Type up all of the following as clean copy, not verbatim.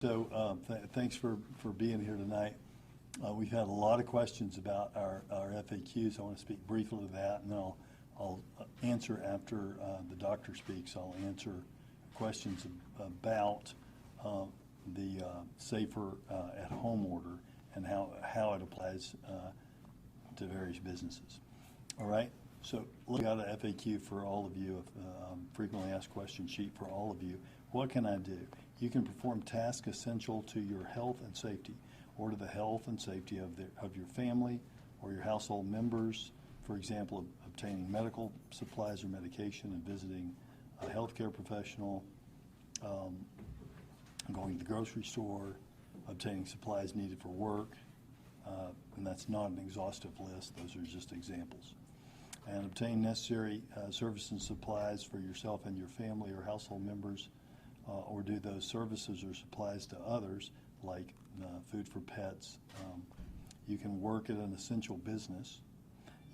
So thanks for being here tonight. We've had a lot of questions about our FAQs. I want to speak briefly to that, and then I'll answer after the doctor speaks. I'll answer questions about the safer at home order and how it applies to various businesses. All right. So we got a FAQ for all of you, frequently asked question sheet for all of you. What can I do? You can perform tasks essential to your health and safety, or to the health and safety of your family or your household members. For example, obtaining medical supplies or medication and visiting a healthcare professional, going to the grocery store, obtaining supplies needed for work, and that's not an exhaustive list. Those are just examples. And obtain necessary services and supplies for yourself and your family or household members, or do those services or supplies to others, like food for pets. You can work at an essential business.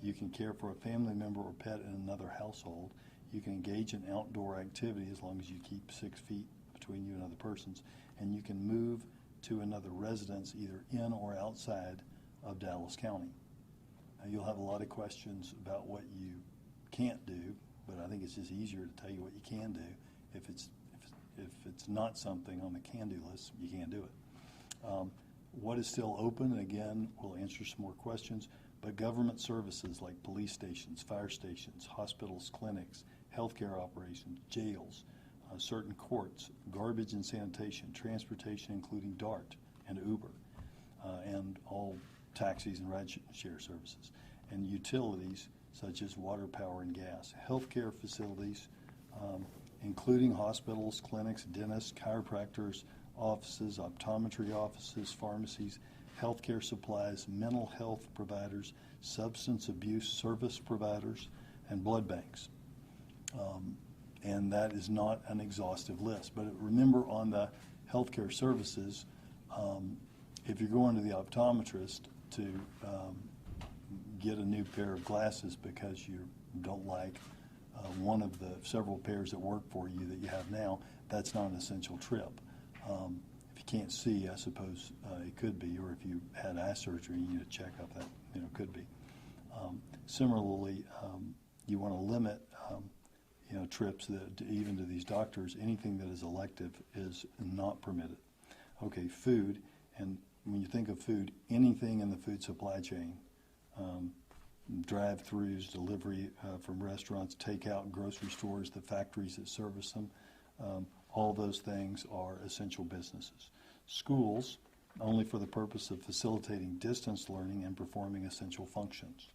You can care for a family member or pet in another household. You can engage in outdoor activity as long as you keep 6 feet between you and other persons. And you can move to another residence either in or outside of Dallas County. You'll have a lot of questions about what you can't do, but I think it's just easier to tell you what you can do. If it's not something on the can-do list, you can't do it. What is still open? Again, we'll answer some more questions, but government services like police stations, fire stations, hospitals, clinics, healthcare operations, jails, certain courts, garbage and sanitation, transportation including DART and Uber, and all taxis and ride-share services, and utilities such as water, power, and gas. Healthcare facilities, including hospitals, clinics, dentists, chiropractors, offices, optometry offices, pharmacies, healthcare supplies, mental health providers, substance abuse service providers, and blood banks. And that is not an exhaustive list. But remember, on the healthcare services, if you're going to the optometrist to get a new pair of glasses because you don't like one of the several pairs that work for you that you have now, that's not an essential trip. If you can't see, I suppose it could be, or if you had eye surgery and you need a checkup, that could be. Similarly, you want to limit trips even to these doctors. Anything that is elective is not permitted. Okay, food, and when you think of food, anything in the food supply chain, drive-throughs, delivery from restaurants, takeout, grocery stores, the factories that service them, all those things are essential businesses. Schools, only for the purpose of facilitating distance learning and performing essential functions.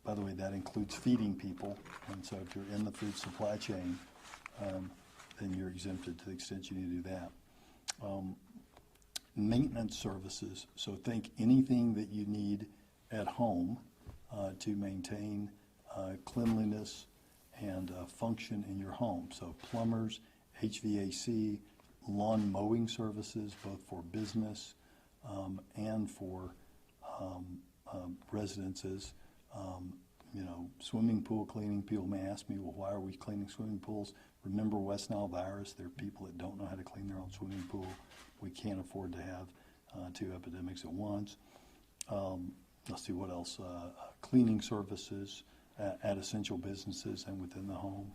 By the way, that includes feeding people, and so if you're in the food supply chain, then you're exempted to the extent you need to do that. Maintenance services, so think anything that you need at home to maintain cleanliness and function in your home. So plumbers, HVAC, lawn mowing services, both for business and for residences. Swimming pool cleaning. People may ask me, well, why are we cleaning swimming pools? Remember West Nile virus. There are people that don't know how to clean their own swimming pool. We can't afford to have two epidemics at once. Let's see what else. Cleaning services at essential businesses and within the home.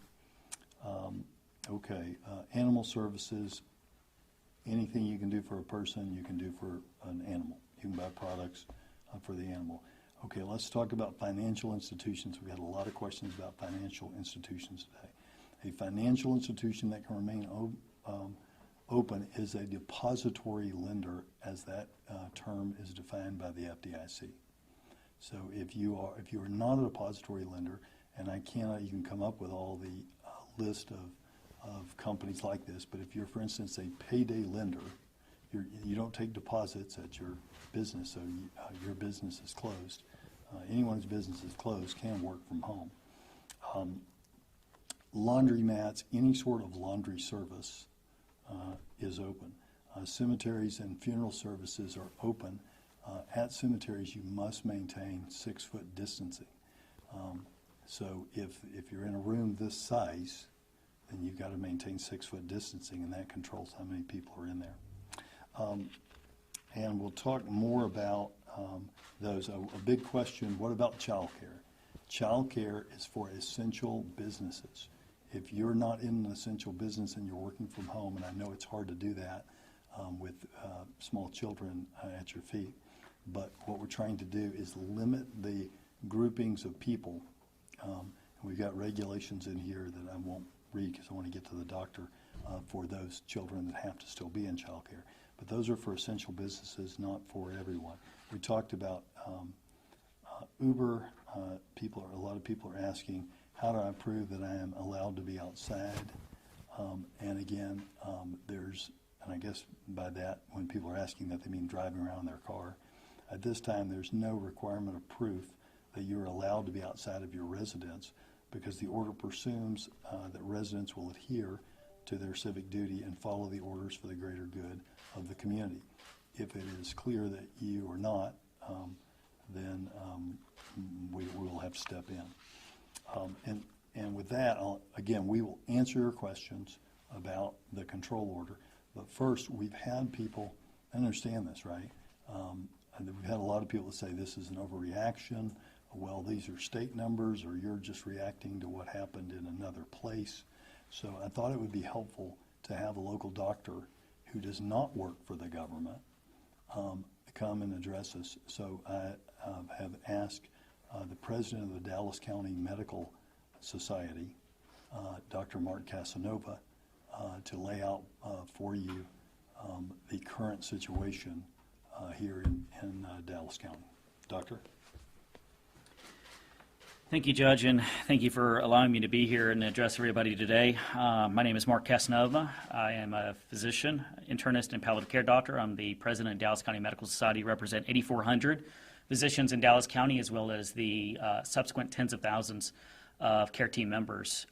Animal services. Anything you can do for a person, you can do for an animal. You can buy products for the animal. Okay, let's talk about financial institutions. We had a lot of questions about financial institutions today. A financial institution that can remain open is a depository lender, as that term is defined by the FDIC. So if you are not a depository lender, and I cannot even come up with all the list of companies like this, but if you're, for instance, a payday lender, you don't take deposits at your business, so your business is closed. Anyone's business is closed can work from home. Laundromats, any sort of laundry service is open. Cemeteries and funeral services are open. At cemeteries, you must maintain 6-foot distancing. So if you're in a room this size, and you've got to maintain 6-foot distancing, and that controls how many people are in there. And we'll talk more about those. A big question, what about childcare? Childcare is for essential businesses. If you're not in an essential business and you're working from home, and I know it's hard to do that with small children at your feet, but what we're trying to do is limit the groupings of people. We've got regulations in here that I won't read because I want to get to the doctor for those children that have to still be in childcare. But those are for essential businesses, not for everyone. We talked about Uber. A lot of people are asking, how do I prove that I am allowed to be outside? And again, and I guess by that, when people are asking that, they mean driving around in their car. At this time, there's no requirement of proof that you're allowed to be outside of your residence, because the order presumes that residents will adhere to their civic duty and follow the orders for the greater good of the community. If it is clear that you are not, then we will have to step in. And with that, again, we will answer your questions about the control order. But first, we've had people understand this, right? And we've had a lot of people say this is an overreaction. Well, these are state numbers, or you're just reacting to what happened in another place. So I thought it would be helpful to have a local doctor who does not work for the government come and address us. So I have asked the president of the Dallas County Medical Society, Dr. Marc Casanova, to lay out for you the current situation here in Dallas County. Doctor? Thank you, Judge, and thank you for allowing me to be here and address everybody today. My name is Marc Casanova. I am a physician, internist, and palliative care doctor. I'm the president of Dallas County Medical Society, represent 8,400 physicians in Dallas County, as well as the subsequent tens of thousands of care team members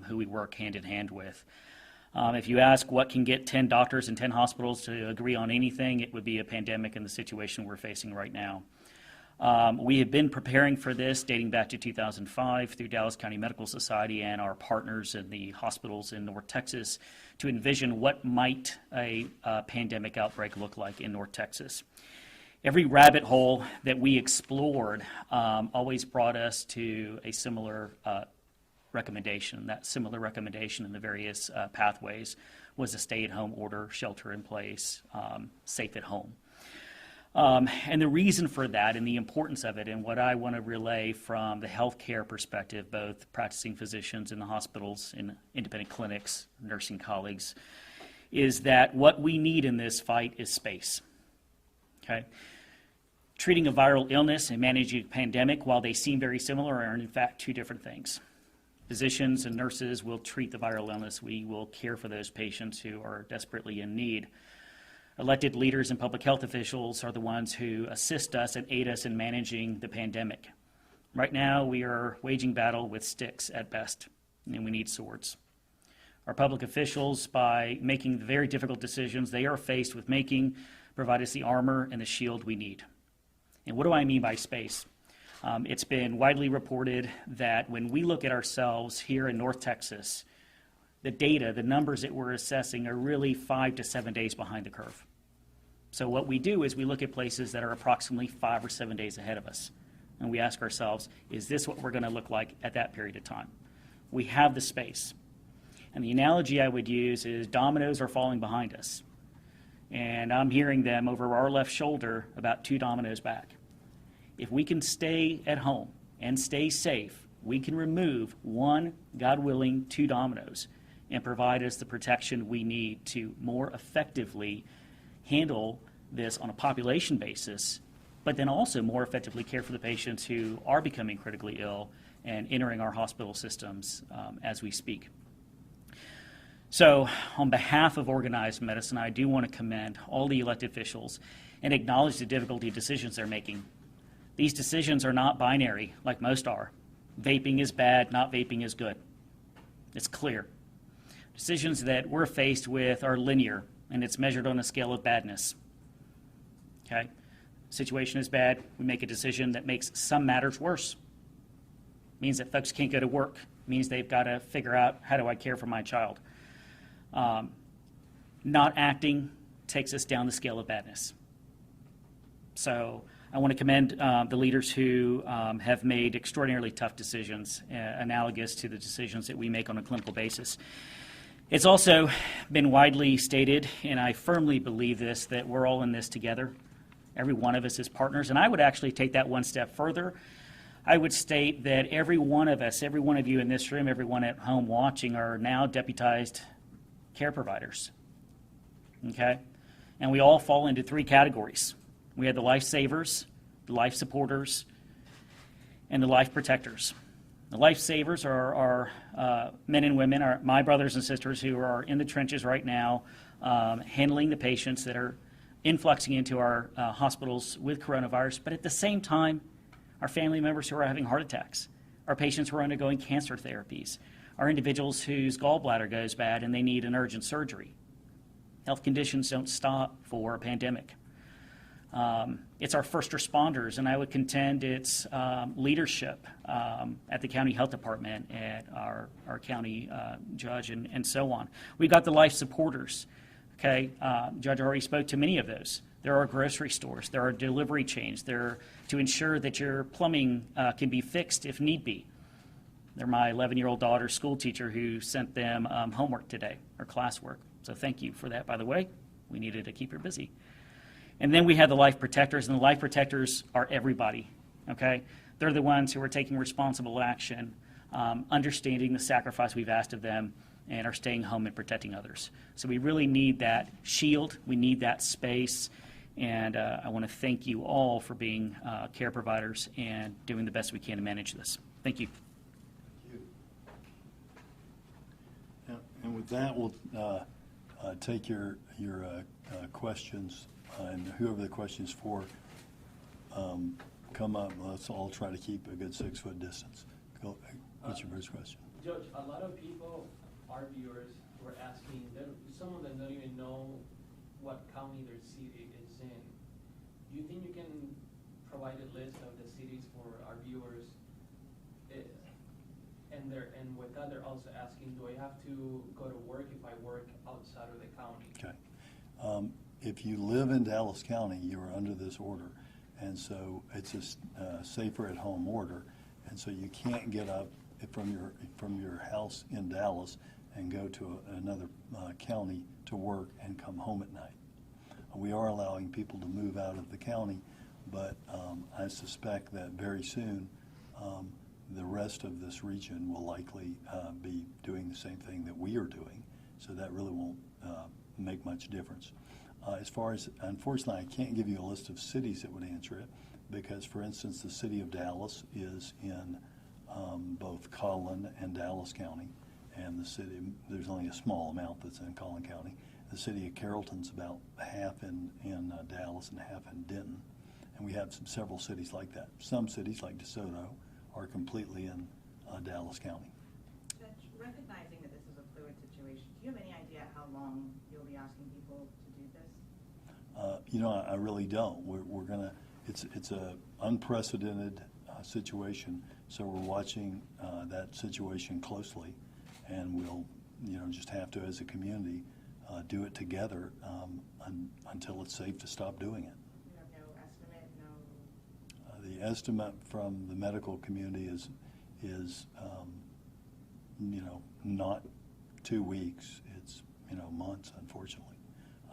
who we work hand in hand with. If you ask what can get 10 doctors and 10 hospitals to agree on anything, it would be a pandemic and the situation we're facing right now. We have been preparing for this dating back to 2005 through Dallas County Medical Society and our partners in the hospitals in North Texas to envision what might a pandemic outbreak look like in North Texas. Every rabbit hole that we explored always brought us to a similar recommendation. That similar recommendation in the various pathways was a stay-at-home order, shelter in place, safe at home. And the reason for that and the importance of it, and what I want to relay from the healthcare perspective, both practicing physicians in the hospitals, in independent clinics, nursing colleagues, is that what we need in this fight is space. Okay? Treating a viral illness and managing a pandemic, while they seem very similar, are in fact two different things. Physicians and nurses will treat the viral illness. We will care for those patients who are desperately in need. Elected leaders and public health officials are the ones who assist us and aid us in managing the pandemic. Right now, we are waging battle with sticks at best, and we need swords. Our public officials, by making the very difficult decisions they are faced with making, provide us the armor and the shield we need. And what do I mean by space? It's been widely reported that when we look at ourselves here in North Texas, the data, the numbers that we're assessing are really 5 to 7 days behind the curve. So what we do is we look at places that are approximately 5 or 7 days ahead of us. And we ask ourselves, is this what we're going to look like at that period of time? We have the space. And the analogy I would use is dominoes are falling behind us. And I'm hearing them over our left shoulder about 2 dominoes back. If we can stay at home and stay safe, we can remove 1, God willing, 2 dominoes and provide us the protection we need to more effectively handle this on a population basis, but then also more effectively care for the patients who are becoming critically ill and entering our hospital systems as we speak. So on behalf of organized medicine, I do want to commend all the elected officials and acknowledge the difficulty decisions they're making. These decisions are not binary like most are. Vaping is bad, not vaping is good. It's clear. Decisions that we're faced with are linear, and it's measured on a scale of badness. Okay? Situation is bad, we make a decision that makes some matters worse. Means that folks can't go to work, means they've got to figure out, how do I care for my child? Not acting takes us down the scale of badness. So I want to commend the leaders who have made extraordinarily tough decisions, analogous to the decisions that we make on a clinical basis. It's also been widely stated, and I firmly believe this, that we're all in this together. Every one of us is partners, and I would actually take that one step further. I would state that every one of us, every one of you in this room, everyone at home watching, are now deputized care providers, okay? And we all fall into three categories. We have the lifesavers, the life supporters, and the life protectors. The lifesavers are men and women, are my brothers and sisters who are in the trenches right now, handling the patients that are influxing into our hospitals with coronavirus, but at the same time, our family members who are having heart attacks, our patients who are undergoing cancer therapies, our individuals whose gallbladder goes bad and they need an urgent surgery. Health conditions don't stop for a pandemic. It's our first responders, and I would contend it's leadership at the county health department, at our county judge, and so on. We've got the life supporters. Okay, Judge already spoke to many of those. There are grocery stores, there are delivery chains, there to ensure that your plumbing can be fixed if need be. They're my 11-year-old daughter's school teacher who sent them homework today, or classwork. So thank you for that, by the way. We needed to keep her busy. And then we have the life protectors, and the life protectors are everybody, okay? They're the ones who are taking responsible action, understanding the sacrifice we've asked of them, and are staying home and protecting others. So we really need that shield, we need that space, and I want to thank you all for being care providers and doing the best we can to manage this. Thank you. Thank you. And with that, we'll take your questions, and whoever the question's for, come up. Let's all try to keep a good 6-foot distance. Go, what's your first question? Judge, a lot of people, our viewers, were asking, some of them don't even know what county their city is in. Do you think you can provide a list of the cities for our viewers? And with that, they're also asking, do I have to go to work if I work outside of the county? Okay. If you live in Dallas County, you are under this order, and so it's a safer at home order, and so you can't get up from your house in Dallas and go to another county to work and come home at night. We are allowing people to move out of the county, but I suspect that very soon the rest of this region will likely be doing the same thing that we are doing, so that really won't make much difference. As far as, unfortunately, I can't give you a list of cities that would answer it, because, for instance, the city of Dallas is in both Collin and Dallas County, and the city, there's only a small amount that's in Collin County. The city of Carrollton's about half in Dallas and half in Denton, and we have several cities like that. Some cities, like DeSoto, are completely in Dallas County. Judge, recognizing that this is a fluid situation, do you have any idea how long you'll be asking people to do this? You know, I really don't. We're gonna. It's a unprecedented situation, so we're watching that situation closely, and we'll, just have to, as a community, do it together until it's safe to stop doing it. You have no estimate, no. The estimate from the medical community is not 2 weeks. It's months, unfortunately.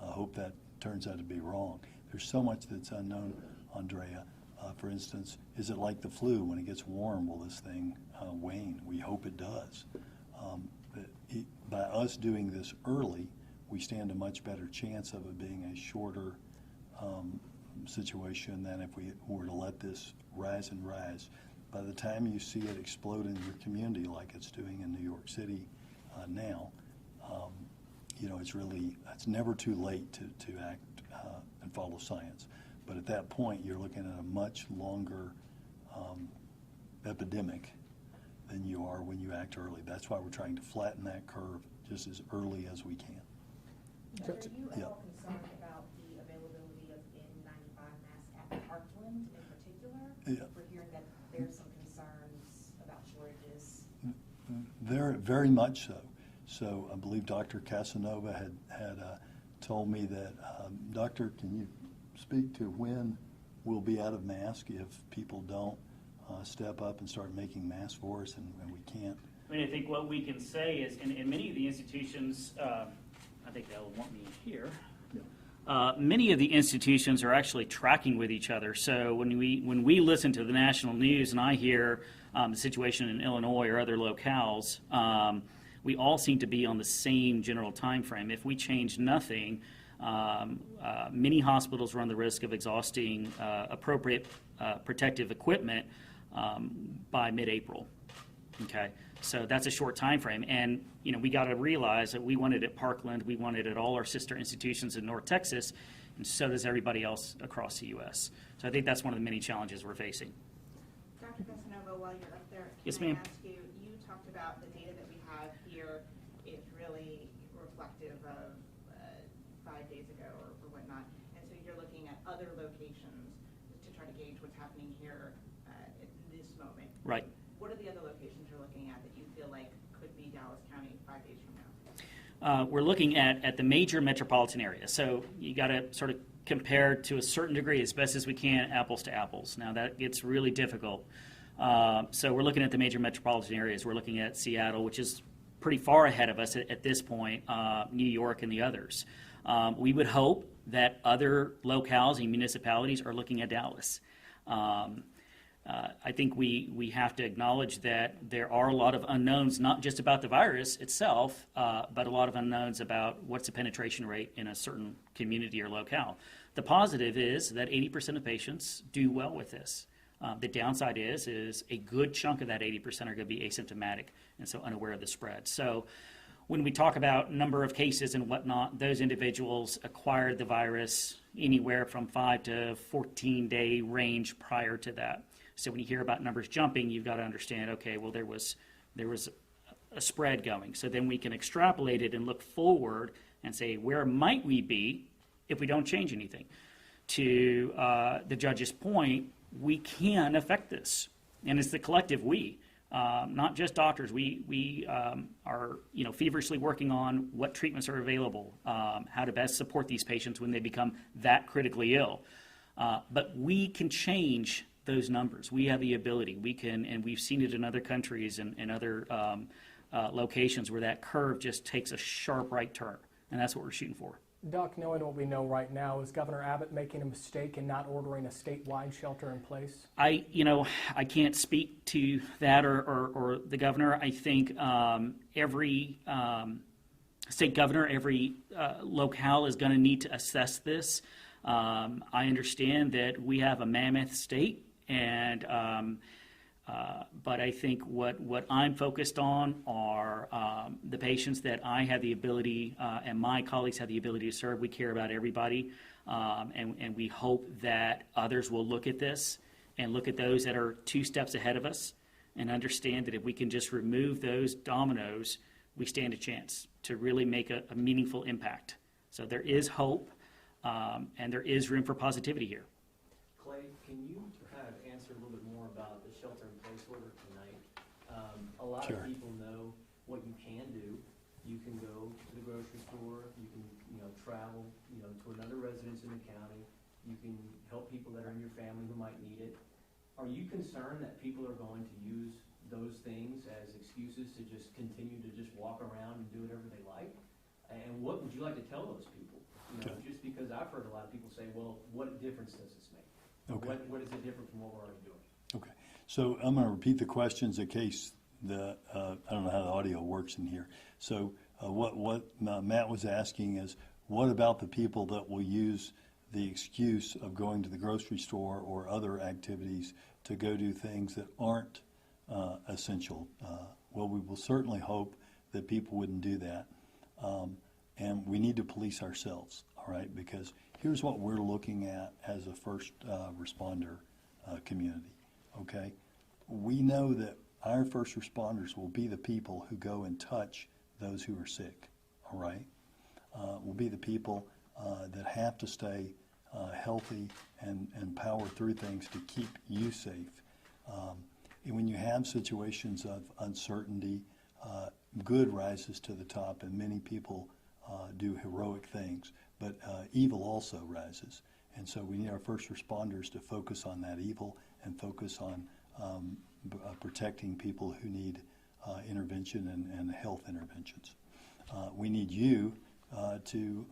I hope that turns out to be wrong. There's so much that's unknown, Andrea. For instance, is it like the flu? When it gets warm, will this thing wane? We hope it does. By us doing this early, we stand a much better chance of it being a shorter situation than if we were to let this rise and rise. By the time you see it explode in your community like it's doing in New York City now, it's never too late to act and follow science. But at that point, you're looking at a much longer epidemic than you are when you act early. That's why we're trying to flatten that curve just as early as we can. Are you at all concerned about the availability of N95 masks at Parkland in particular? Yeah. We're hearing that there's some concerns about shortages. very much so. So I believe Dr. Casanova had told me that, Doctor, can you speak to when we'll be out of mask if people don't step up and start making masks for us, and we can't? I mean, I think what we can say is, in many of the institutions, I think they'll want me here. Many of the institutions are actually tracking with each other. So when we listen to the national news and I hear the situation in Illinois or other locales, we all seem to be on the same general time frame. If we change nothing, many hospitals run the risk of exhausting appropriate protective equipment by mid-April. Okay, so that's a short time frame, and we got to realize that we want it at Parkland, we want it at all our sister institutions in North Texas, and so does everybody else across the U.S. So I think that's one of the many challenges we're facing. Dr. Casanova, while you're up there, Yes, can I ma'am. ask you, you talked about the data that we have here is really reflective of 5 days ago or whatnot, and so you're looking at other locations to try to gauge what's happening here at this moment. Right. What are the other locations you're looking at that you feel like could be Dallas County 5 days from now? We're looking at the major metropolitan areas. So you got to sort of compare to a certain degree, as best as we can, apples to apples. Now that gets really difficult. So we're looking at the major metropolitan areas. We're looking at Seattle, which is pretty far ahead of us at this point, New York and the others. We would hope that other locales and municipalities are looking at Dallas. I think we have to acknowledge that there are a lot of unknowns, not just about the virus itself, but a lot of unknowns about what's the penetration rate in a certain community or locale. The positive is that 80% of patients do well with this. The downside is a good chunk of that 80% are going to be asymptomatic and so unaware of the spread. So when we talk about number of cases and whatnot, those individuals acquired the virus anywhere from 5 to 14-day range prior to that. So when you hear about numbers jumping, you've got to understand, okay, well, there was a spread going. So then we can extrapolate it and look forward and say, where might we be if we don't change anything? To the judge's point, we can affect this, and it's the collective we, not just doctors. We are feverishly working on what treatments are available, how to best support these patients when they become that critically ill. But we can change those numbers. We have the ability. We can, and we've seen it in other countries and other locations where that curve just takes a sharp right turn, and that's what we're shooting for. Doc, knowing what we know right now, is Governor Abbott making a mistake in not ordering a statewide shelter in place? I can't speak to that or the governor. I think every state governor, every locale is going to need to assess this. I understand that we have a mammoth state, and but I think what I'm focused on are the patients that I have the ability and my colleagues have the ability to serve. We care about everybody, and we hope that others will look at this and look at those that are 2 steps ahead of us and understand that if we can just remove those dominoes, we stand a chance to really make a meaningful impact. So there is hope, and there is room for positivity here. Clay, can you kind of answer a little bit more about the shelter-in-place order tonight? A lot Sure. of people know what you can do. You can go to the grocery store. You can, travel, to another residence in the county. You can help people that are in your family who might need it. Are you concerned that people are going to use those things as excuses to just continue to just walk around and do whatever they like? And what would you like to tell those people? Just because I've heard a lot of people say, well, what difference does this make? Okay. What is it different from what we're already doing? Okay, so I'm going to repeat the questions in case I don't know how the audio works in here. So what Matt was asking is, what about the people that will use the excuse of going to the grocery store or other activities to go do things that aren't essential? Well, we will certainly hope that people wouldn't do that. And we need to police ourselves, all right? Because here's what we're looking at as a first responder community, okay? We know that our first responders will be the people who go and touch those who are sick, all right? Will be the people that have to stay healthy and power through things to keep you safe. And when you have situations of uncertainty, good rises to the top, and many people do heroic things, but evil also rises. And so we need our first responders to focus on that evil and focus on protecting people who need intervention and health interventions. We need you to,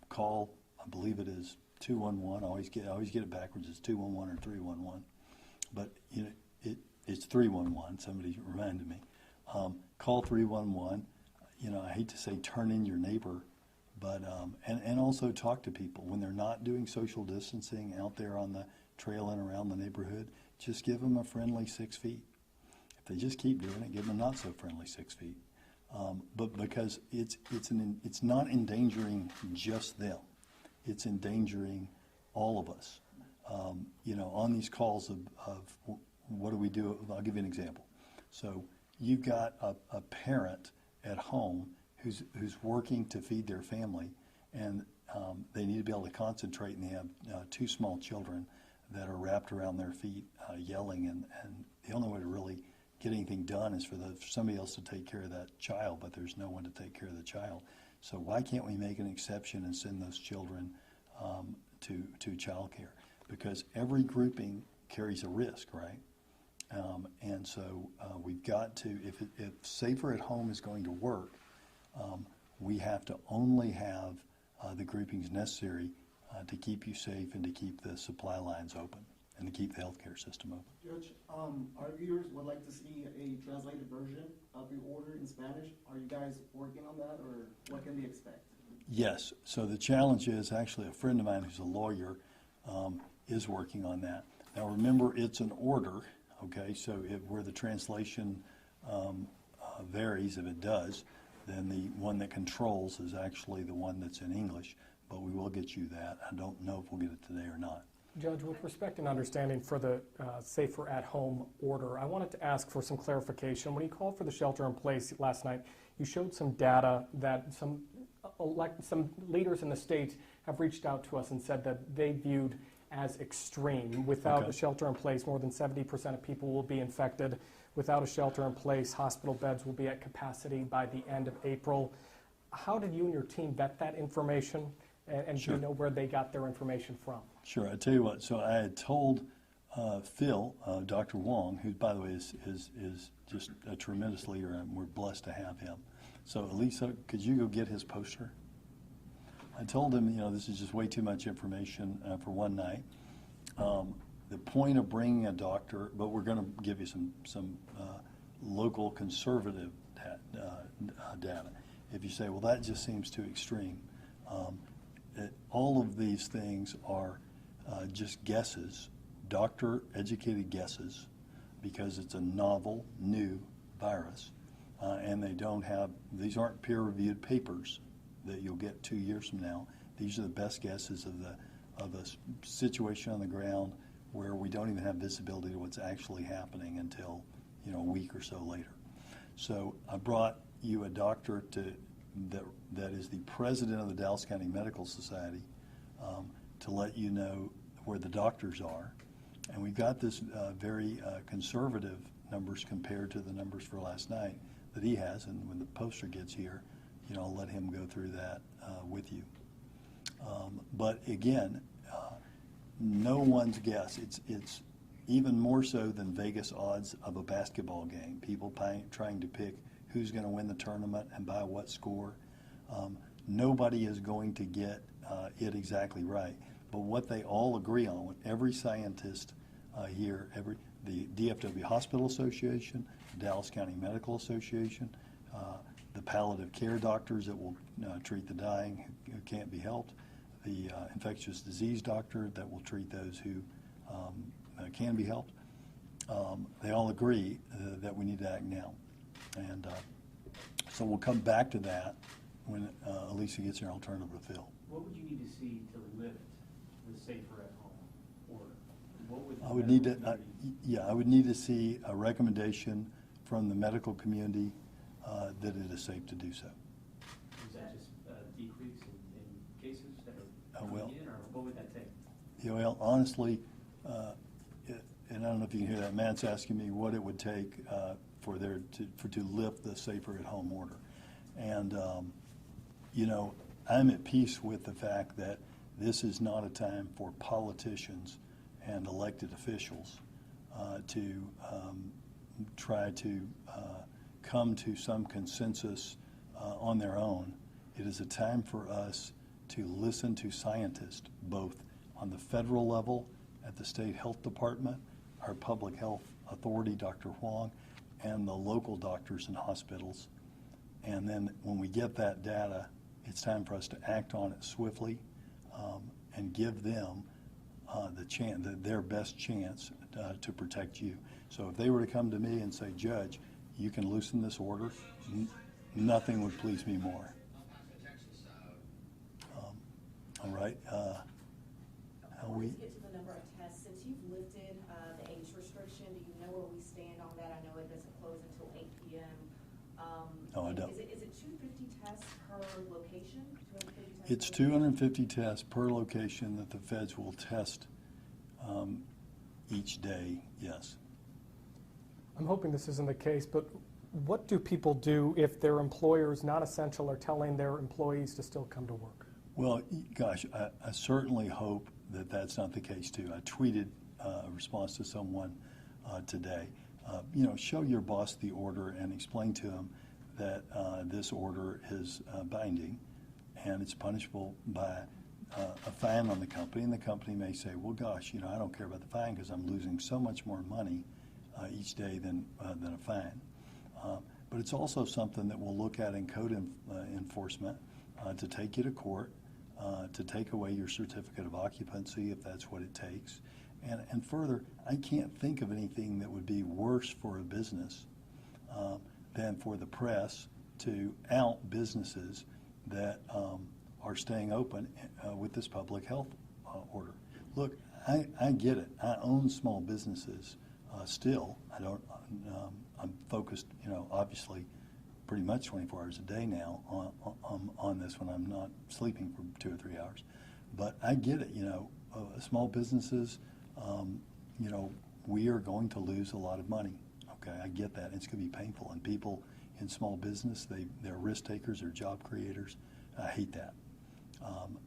call, I believe it is 211. I always get it backwards. It's 211 or 311, but it's 311. Somebody reminded me. Call 311. I hate to say turn in your neighbor, but and also talk to people when they're not doing social distancing out there on the trail and around the neighborhood. Just give them a friendly 6 feet. If they just keep doing it, give them a not so friendly 6 feet. But because it's not endangering just them, it's endangering all of us. On these calls of what do we do? I'll give you an example. So you've got a parent at home who's working to feed their family, and they need to be able to concentrate, and they have 2 small children that are wrapped around their feet yelling, and the only way to really get anything done is for somebody else to take care of that child, but there's no one to take care of the child. So why can't we make an exception and send those children to child care? Because every grouping carries a risk, right? And so we've got to, if Safer at Home is going to work, we have to only have the groupings necessary to keep you safe and to keep the supply lines open and to keep the healthcare system open. Judge, our viewers would like to see a translated version of your order in Spanish. Are you guys working on that, or what can they expect? Yes. So the challenge is actually a friend of mine who's a lawyer is working on that. Now remember, it's an order, okay? So where the translation varies, if it does, then the one that controls is actually the one that's in English. But we will get you that. I don't know if we'll get it today or not. Judge, with respect and understanding for the Safer at Home order, I wanted to ask for some clarification. When you called for the shelter in place last night, you showed some data that some leaders in the state have reached out to us and said that they viewed as extreme. Without a shelter in place, more than 70% of people will be infected. Without a shelter in place, hospital beds will be at capacity by the end of April. How did you and your team vet that information? And Sure. do you know where they got their information from? Sure. I tell you what. So I had told Phil, Dr. Wong, who, by the way, is just a tremendous leader, and we're blessed to have him. So, Elisa, could you go get his poster? I told him, this is just way too much information for one night. The point of bringing a doctor, but we're going to give you some local conservative data. If you say, well, that just seems too extreme. All of these things are just guesses, doctor-educated guesses, because it's a novel, new virus, and these aren't peer-reviewed papers that you'll get 2 years from now. These are the best guesses of a situation on the ground where we don't even have visibility to what's actually happening until a week or so later. So I brought you a doctor that is the president of the Dallas County Medical Society to let you know where the doctors are. And we've got this very conservative numbers compared to the numbers for last night that he has. And when the poster gets here, I'll let him go through that with you. But again, no one's guess. It's even more so than Vegas odds of a basketball game. People trying to pick who's going to win the tournament and by what score. Nobody is going to get it exactly right. But what they all agree on, every scientist here, the DFW Hospital Association, the Dallas County Medical Association, the palliative care doctors that will treat the dying who can't be helped, the infectious disease doctor that will treat those who can be helped, they all agree that we need to act now. And so we'll come back to that when Elisa gets her alternative to Phil. What would you need to see to lift the Safer at Home order? What would I would need to see a recommendation from the medical community that it is safe to do so. Is that just a decrease in cases that are coming Well, in, or what would that take? Well, honestly, and I don't know if you can hear that, Matt's asking me what it would take to lift the safer at home order. And, you know, I'm at peace with the fact that this is not a time for politicians and elected officials to try to come to some consensus on their own. It is a time for us to listen to scientists, both on the federal level at the state health department, our public health authority, Dr. Huang, and the local doctors and hospitals. And then when we get that data, it's time for us to act on it swiftly and give them their best chance to protect you. So if they were to come to me and say, Judge, you can loosen this order, nothing would please me more. All right. I wanted to get to the number of tests. Since you've lifted the age restriction, do you know where we stand on that? I know it doesn't close until 8 p.m. No, I don't. Is it 250 tests per location? 250 tests It's per location? 250 tests per location that the feds will test each day, yes. I'm hoping this isn't the case, but what do people do if their employers, not essential, are telling their employees to still come to work? Well, gosh, I certainly hope that that's not the case, too. I tweeted a response to someone today. You know, show your boss the order and explain to him that this order is binding and it's punishable by a fine on the company. And the company may say, well, gosh, you know, I don't care about the fine because I'm losing so much more money each day than a fine. But it's also something that we'll look at in code enforcement to take you to court, to take away your certificate of occupancy if that's what it takes. And further, I can't think of anything that would be worse for a business than for the press to out businesses that are staying open with this public health order. Look, I get it. I own small businesses still. I don't. I'm focused, you know, obviously, pretty much 24 hours a day now on this when I'm not sleeping for 2 or 3 hours. But I get it. You know, small businesses. You know, we are going to lose a lot of money. Okay, I get that. It's going to be painful. And people in small business, they're risk takers, they're job creators. I hate that.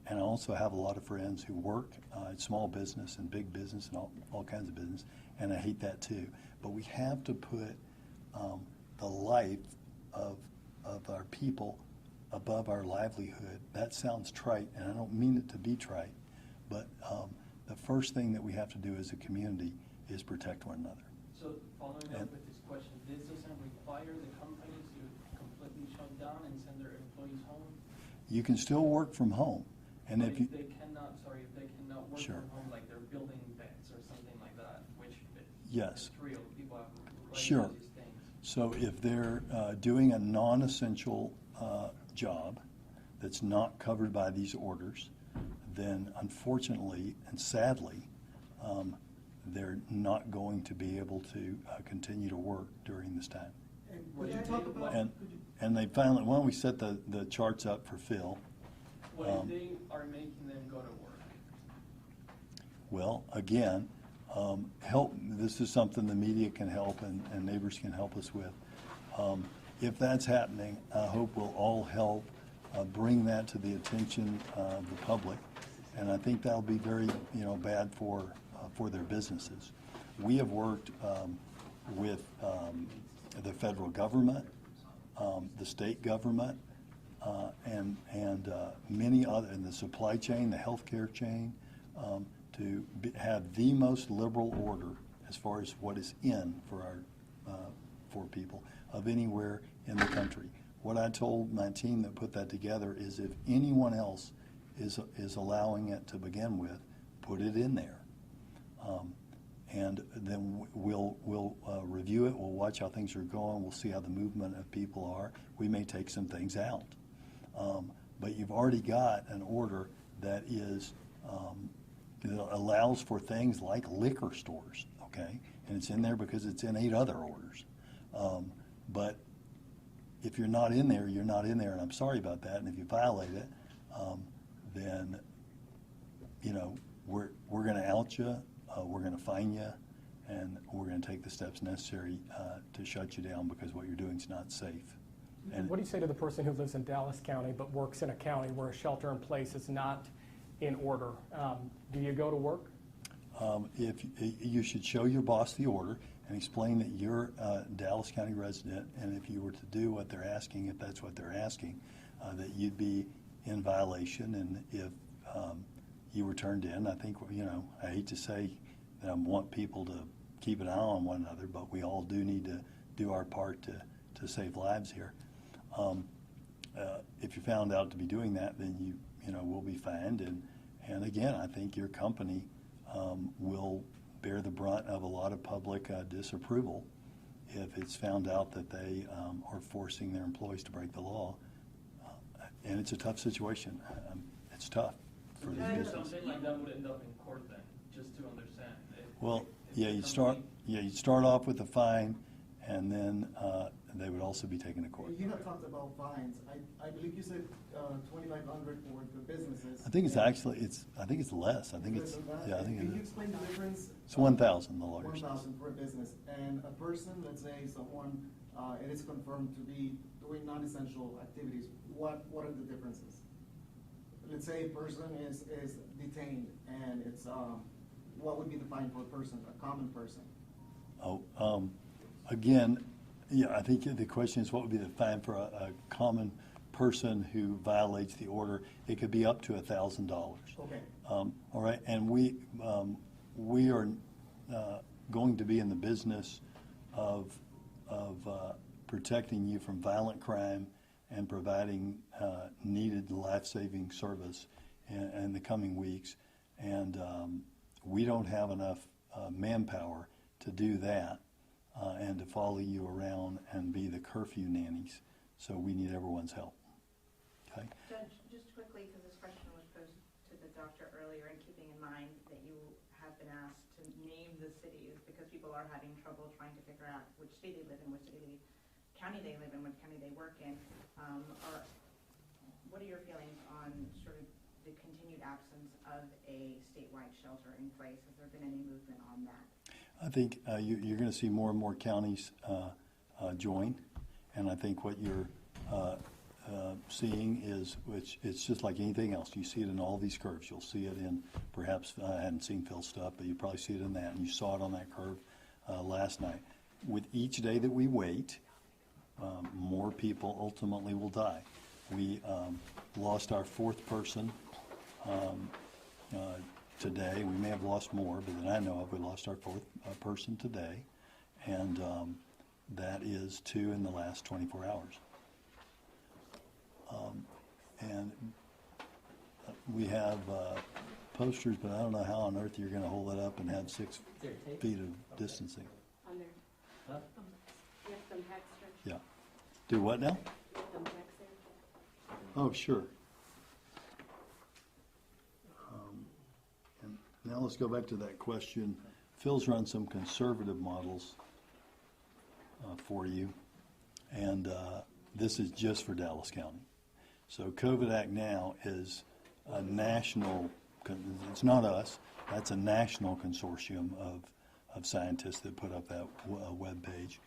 And I also have a lot of friends who work in small business and big business and all kinds of business, and I hate that too. But we have to put the life of our people above our livelihood. That sounds trite, and I don't mean it to be trite, but the first thing that we have to do as a community is protect one another. So following up with this question, this doesn't require the companies to completely shut down and send their employees home? You can still work from home, and But if you they cannot, if they cannot work Sure. from home, like they're building beds or something like that, which Yes. it's real, people have Sure. regular these things. So if they're doing a non-essential job that's not covered by these orders, then unfortunately and sadly, they're not going to be able to continue to work during this time. And What could do you you talk think about, And and they finally, why don't we set the charts up for Phil? What if they are making them go to work? Well, again, help. This is something the media can help and neighbors can help us with. If that's happening, I hope we'll all help bring that to the attention of the public, and I think that'll be very, you know, bad for their businesses. We have worked with the federal government, the state government, and many other, in the supply chain, the healthcare chain, to have the most liberal order as far as what is in for our for people of anywhere in the country. What I told my team that put that together is if anyone else is allowing it to begin with, put it in there. And then we'll review it, we'll watch how things are going, we'll see how the movement of people are. We may take some things out. But you've already got an order that is, that allows for things like liquor stores, okay? And it's in there because it's in 8 other orders. But if you're not in there, you're not in there, and I'm sorry about that. And if you violate it, then, you know, we're going to out you, we're going to fine you, and we're going to take the steps necessary to shut you down because what you're doing is not safe. And What do you say to the person who lives in Dallas County but works in a county where a shelter in place is not in order? Do you go to work? If you should show your boss the order and explain that you're a Dallas County resident, and if you were to do what they're asking, if that's what they're asking, that you'd be in violation. And if you were turned in, I think, I hate to say that I want people to keep an eye on one another, but we all do need to do our part to save lives here. If you're found out to be doing that, then you will be fined. And again, I think your company will bear the brunt of a lot of public disapproval if it's found out that they are forcing their employees to break the law. And it's a tough situation. It's tough for the business. Something like that would end up in court then, just to understand. Well, yeah, you'd start off with a fine, and then they would also be taken to court. You have talked about fines. I believe you said 2,500 for the businesses. I think it's actually I think it's less. I think it's Can you explain the difference? it's 1,000. The lawyer says. 1,000 for a business, and a person, let's say someone, it is confirmed to be doing non-essential activities. What are the differences? Let's say a person is detained, and it's what would be the fine for a person, a common person? Again, yeah, I think the question is what would be the fine for a common person who violates the order. It could be up to $1,000. Okay. All right, and we are going to be in the business of protecting you from violent crime and providing needed life-saving service in the coming weeks. And we don't have enough manpower to do that and to follow you around and be the curfew nannies. So we need everyone's help. Okay? Judge, just quickly, because this question was posed to the doctor earlier, and keeping in mind that you have been asked to name the cities because people are having trouble trying to figure out which state they live in, which county they live in, which county they work in. What are your feelings on sort of the continued absence of a statewide shelter in place? Has there been any movement on that? I think you're going to see more and more counties join, and I think what you're seeing is, which it's just like anything else. You see it in all these curves. You'll see it in, perhaps I hadn't seen Phil's stuff, but you probably see it in that, and you saw it on that curve last night. With each day that we wait, more people ultimately will die. We lost our fourth person today. We may have lost more, but that I know of. We lost our fourth person today, and that is 2 in the last 24 hours. And we have posters, but I don't know how on earth you're going to hold it up and have 6 feet of distancing. On there. Huh? You have some extra. Yeah. Do what now? Some text there. Oh, sure. And now let's go back to that question. Phil's run some conservative models for you, and this is just for Dallas County. So COVID Act Now is a national, it's not us, that's a national consortium of scientists that put up that web page.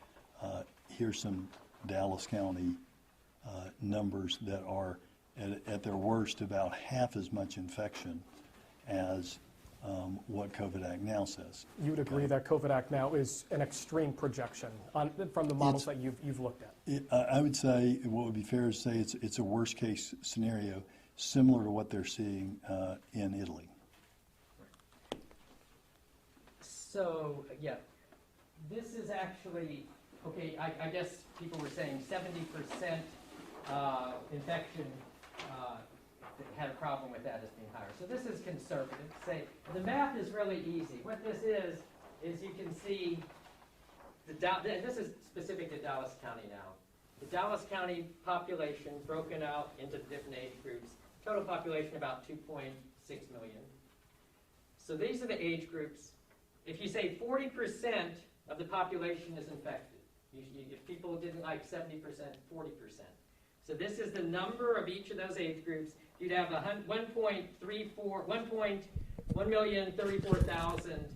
Here's some Dallas County numbers that are at their worst about half as much infection as what COVID Act Now says. You would agree that COVID Act Now is an extreme projection from the models that you've looked at? I would say, what would be fair to say, it's a worst case scenario similar to what they're seeing in Italy. So, yeah, this is actually, okay, I guess people were saying 70% infection had a problem with that as being higher. So this is conservative. Say, the math is really easy. What this is you can see, this is specific to Dallas County now. The Dallas County population broken out into different age groups, total population about 2.6 million. So these are the age groups. If you say 40% of the population is infected, if people didn't like 70%, 40%. So this is the number of each of those age groups. You'd have 1,034,000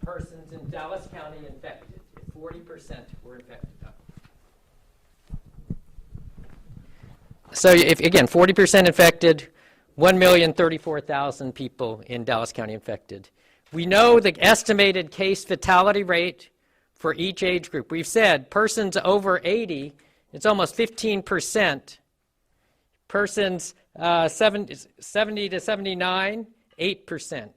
persons in Dallas County infected. If 40% were infected. So if, again, 40% infected, 1,034,000 people in Dallas County infected. We know the estimated case fatality rate for each age group. We've said persons over 80, it's almost 15%. Persons 70 to 79, 8%.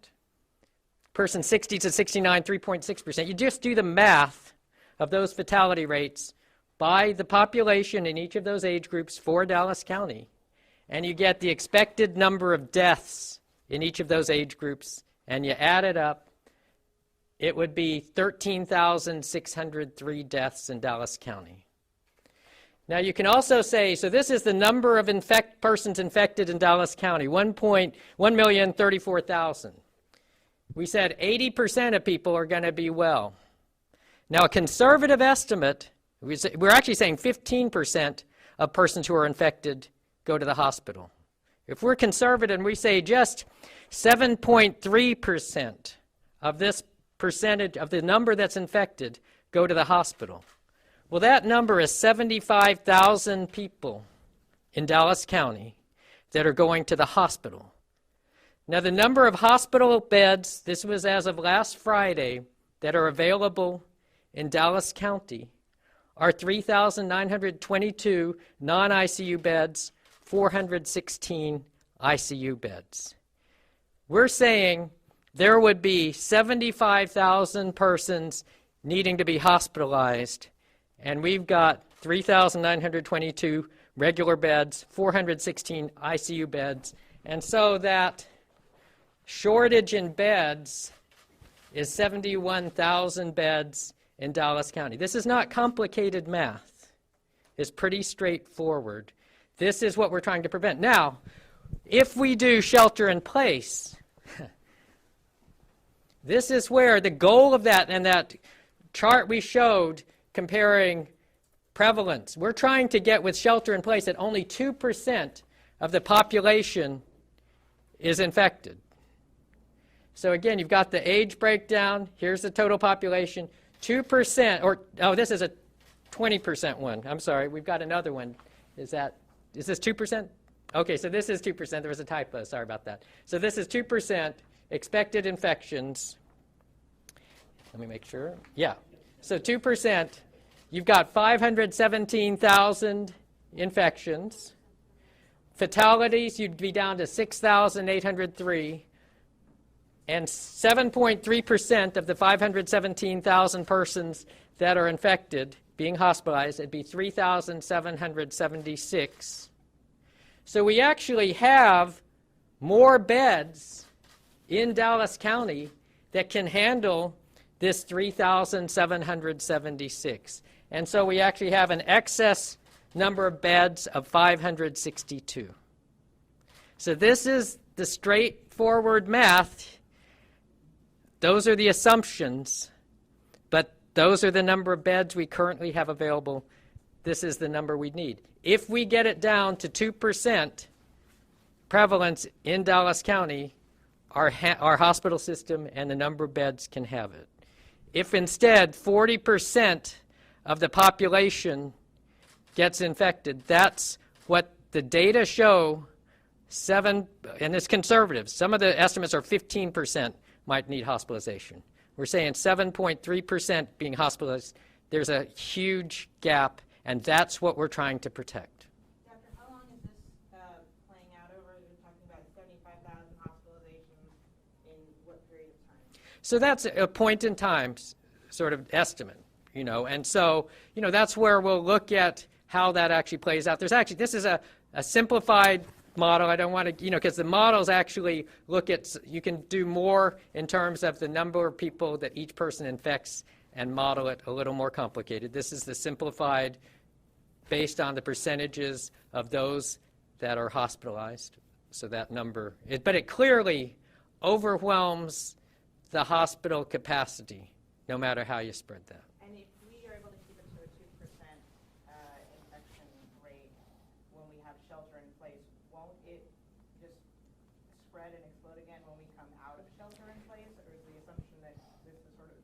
Persons 60 to 69, 3.6%. You just do the math of those fatality rates by the population in each of those age groups for Dallas County, and you get the expected number of deaths in each of those age groups, and you add it up, it would be 13,603 deaths in Dallas County. Now you can also say, so this is the number of persons infected in Dallas County, 1,034,000. We said 80% of people are going to be well. Now a conservative estimate, we're actually saying 15% of persons who are infected go to the hospital. If we're conservative and we say just 7.3% of this percentage of the number that's infected go to the hospital. Well, that number is 75,000 people in Dallas County that are going to the hospital. Now, the number of hospital beds, this was as of last Friday, that are available in Dallas County are 3,922 non-ICU beds, 416 ICU beds. We're saying there would be 75,000 persons needing to be hospitalized, and we've got 3,922 regular beds, 416 ICU beds, and so that shortage in beds is 71,000 beds in Dallas County. This is not complicated math. It's pretty straightforward. This is what we're trying to prevent. Now, if we do shelter in place, this is where the goal of that and that chart we showed comparing prevalence. We're trying to get with shelter in place that only 2% of the population is infected. So again, you've got the age breakdown. Here's the total population. 2%, this is a 20% one. I'm sorry, we've got another one. Is this 2%? Okay, so this is 2%. There was a typo, sorry about that. So this is 2% expected infections. Let me make sure. Yeah, so 2%. You've got 517,000 infections. Fatalities, you'd be down to 6,803. And 7.3% of the 517,000 persons that are infected being hospitalized, it'd be 3,776. So we actually have more beds in Dallas County that can handle this 3,776. And so we actually have an excess number of beds of 562. So this is the straightforward math. Those are the assumptions, but those are the number of beds we currently have available. This is the number we need. If we get it down to 2% prevalence in Dallas County, our hospital system and the number of beds can have it. If instead 40% of the population gets infected, that's what the data show, and it's conservative. Some of the estimates are 15% might need hospitalization. We're saying 7.3% being hospitalized. There's a huge gap, and that's what we're trying to protect. Doctor, how long is this playing out over? You're talking about 75,000 hospitalizations in what period of time? So that's a point in time sort of estimate, and so, that's where we'll look at how that actually plays out. This is a simplified model. I don't want to, because the models actually look at, you can do more in terms of the number of people that each person infects and model it a little more complicated. This is the simplified based on the percentages of those that are hospitalized. So that number, but it clearly overwhelms the hospital capacity, no matter how you spread that. And if we are able to keep it to a 2% infection rate when we have shelter in place, won't it just spread and explode again when we come out of shelter in place? Or is the assumption that this is sort of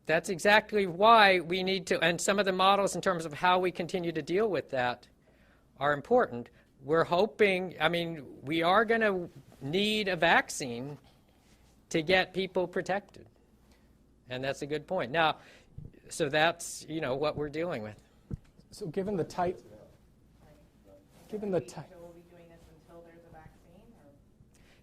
That's exactly why we need to, and some of the models in terms of how we continue to deal with that are important. We're hoping, I mean, we are going to need a vaccine to get people protected. And that's a good point. Now, so that's, you know, what we're dealing with. So given the tight, So we'll be doing this until there's a vaccine, or?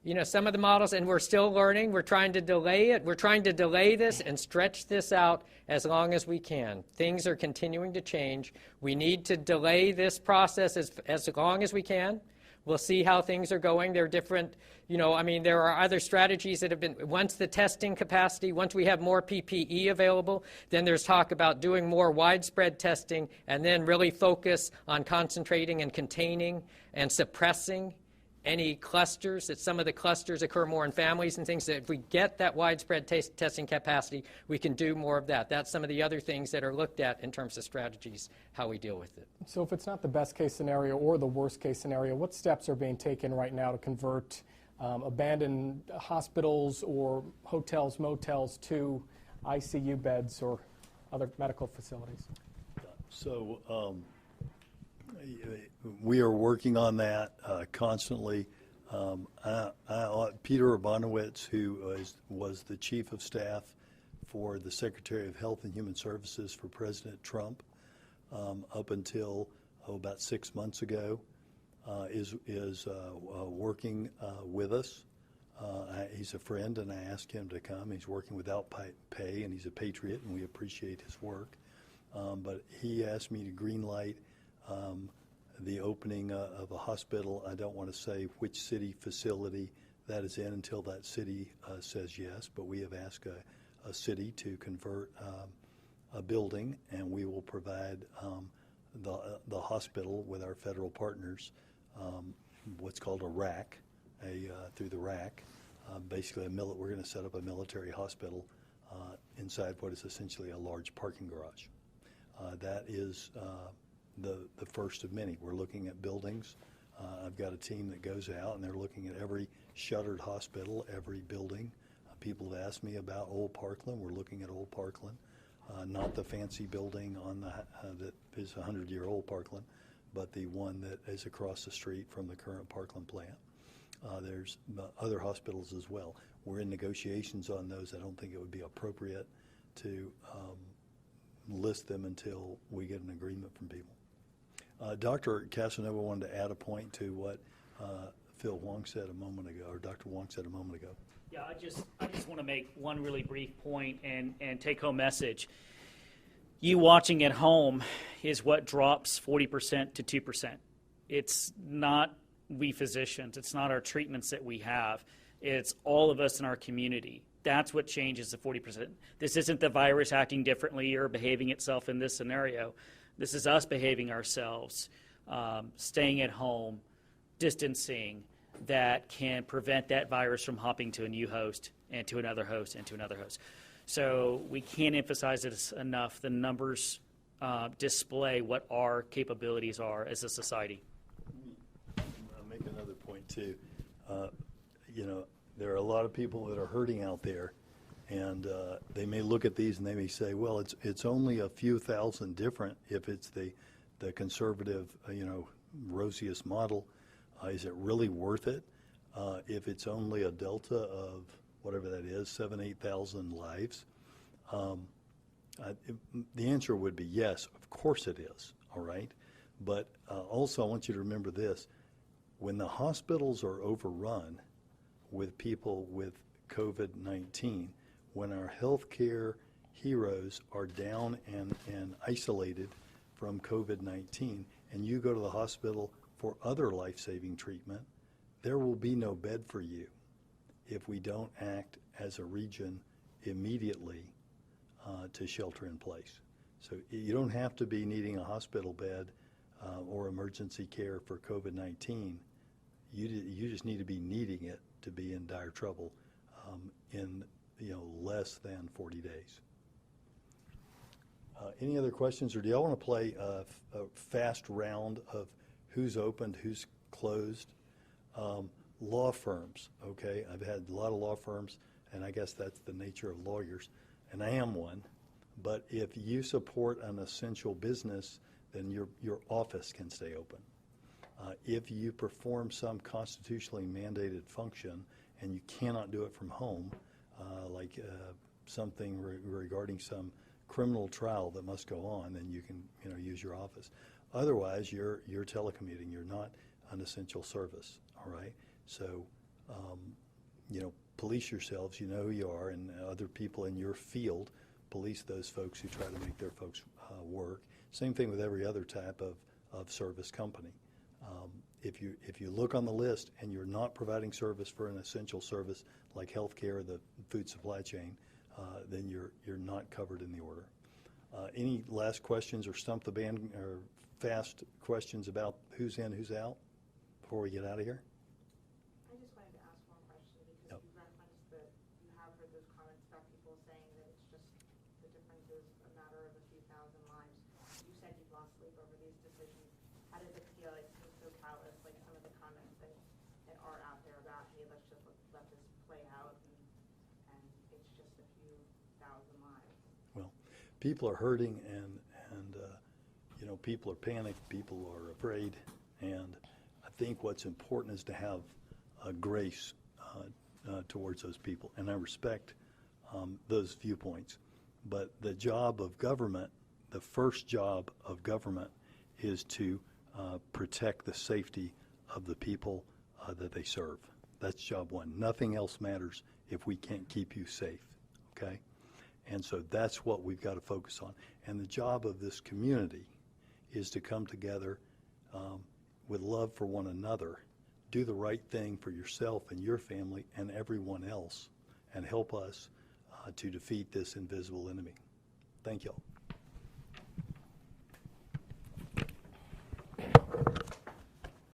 You know, some of the models, and we're still learning, we're trying to delay it. We're trying to delay this and stretch this out as long as we can. Things are continuing to change. We need to delay this process as long as we can. We'll see how things are going. There are different, you know, I mean, there are other strategies that have been, once the testing capacity, once we have more PPE available, then there's talk about doing more widespread testing and then really focus on concentrating and containing and suppressing any clusters, that some of the clusters occur more in families and things, that if we get that widespread testing capacity, we can do more of that. That's some of the other things that are looked at in terms of strategies, how we deal with it. so if it's not the best case scenario or the worst case scenario, what steps are being taken right now to convert abandoned hospitals or hotels, motels to ICU beds or other medical facilities? So we are working on that constantly. Peter Urbanowitz, who was the chief of staff for the Secretary of Health and Human Services for President Trump up until about 6 months ago, is working with us. He's a friend, and I asked him to come. He's working without pay, and he's a patriot, and we appreciate his work. But he asked me to green light the opening of a hospital. I don't want to say which city facility that is in until that city says yes, but we have asked a city to convert a building, and we will provide the hospital with our federal partners what's called a RAC, through the RAC. Basically, we're going to set up a military hospital inside what is essentially a large parking garage. That is the first of many. We're looking at buildings. I've got a team that goes out, and they're looking at every shuttered hospital, every building. People have asked me about Old Parkland. We're looking at Old Parkland, not the fancy building on that is 100-year-old Parkland, but the one that is across the street from the current Parkland plant. There's other hospitals as well. We're in negotiations on those. I don't think it would be appropriate to list them until we get an agreement from people. Dr. Casanova wanted to add a point to what Phil Wong said a moment ago, or Dr. Wong said a moment ago. Yeah, I just want to make one really brief point and take-home message. You watching at home is what drops 40% to 2%. It's not we physicians. It's not our treatments that we have. It's all of us in our community. That's what changes the 40%. This isn't the virus acting differently or behaving itself in this scenario. This is us behaving ourselves, staying at home, distancing, that can prevent that virus from hopping to a new host and to another host and to another host. So we can't emphasize this enough. The numbers display what our capabilities are as a society. I'll make another point too. There are a lot of people that are hurting out there, and they may look at these and they may say, well, it's only a few thousand different if it's the conservative, rosiest model. Is it really worth it if it's only a delta of whatever that is, 7,000, 8,000 lives? The answer would be yes, of course it is, all right? But also I want you to remember this. When the hospitals are overrun with people with COVID-19, when our healthcare heroes are down and isolated from COVID-19, and you go to the hospital for other life-saving treatment, there will be no bed for you if we don't act as a region immediately to shelter in place. So you don't have to be needing a hospital bed or emergency care for COVID-19. You just need to be needing it to be in dire trouble in less than 40 days. Any other questions, or do y'all want to play a fast round of who's opened, who's closed? Law firms, okay? I've had a lot of law firms, and I guess that's the nature of lawyers, and I am one. But if you support an essential business, then your office can stay open. If you perform some constitutionally mandated function and you cannot do it from home, like something regarding some criminal trial that must go on, then you can use your office. Otherwise, you're telecommuting. You're not an essential service. All right. So, police yourselves. You know who you are, and other people in your field police those folks who try to make their folks work. Same thing with every other type of service company. If you look on the list and you're not providing service for an essential service like healthcare or the food supply chain, then you're not covered in the order. Any last questions or stump the band or fast questions about who's in, who's out before we get out of here? I just wanted to ask one question because Yep. you referenced that you have heard those comments about people saying that it's just the difference is a matter of a few thousand lives. You said you've lost sleep over these decisions. How does it feel? It seems so callous, like some of the comments that are out there about, hey, let's just let this play out and it's just a few thousand lives. Well, people are hurting and people are panicked, people are afraid, and I think what's important is to have grace towards those people, and I respect those viewpoints. But the job of government, the first job of government, is to protect the safety of the people that they serve. That's job one. Nothing else matters if we can't keep you safe, okay? And so that's what we've got to focus on. And the job of this community is to come together with love for one another, do the right thing for yourself and your family and everyone else, and help us to defeat this invisible enemy. Thank you all.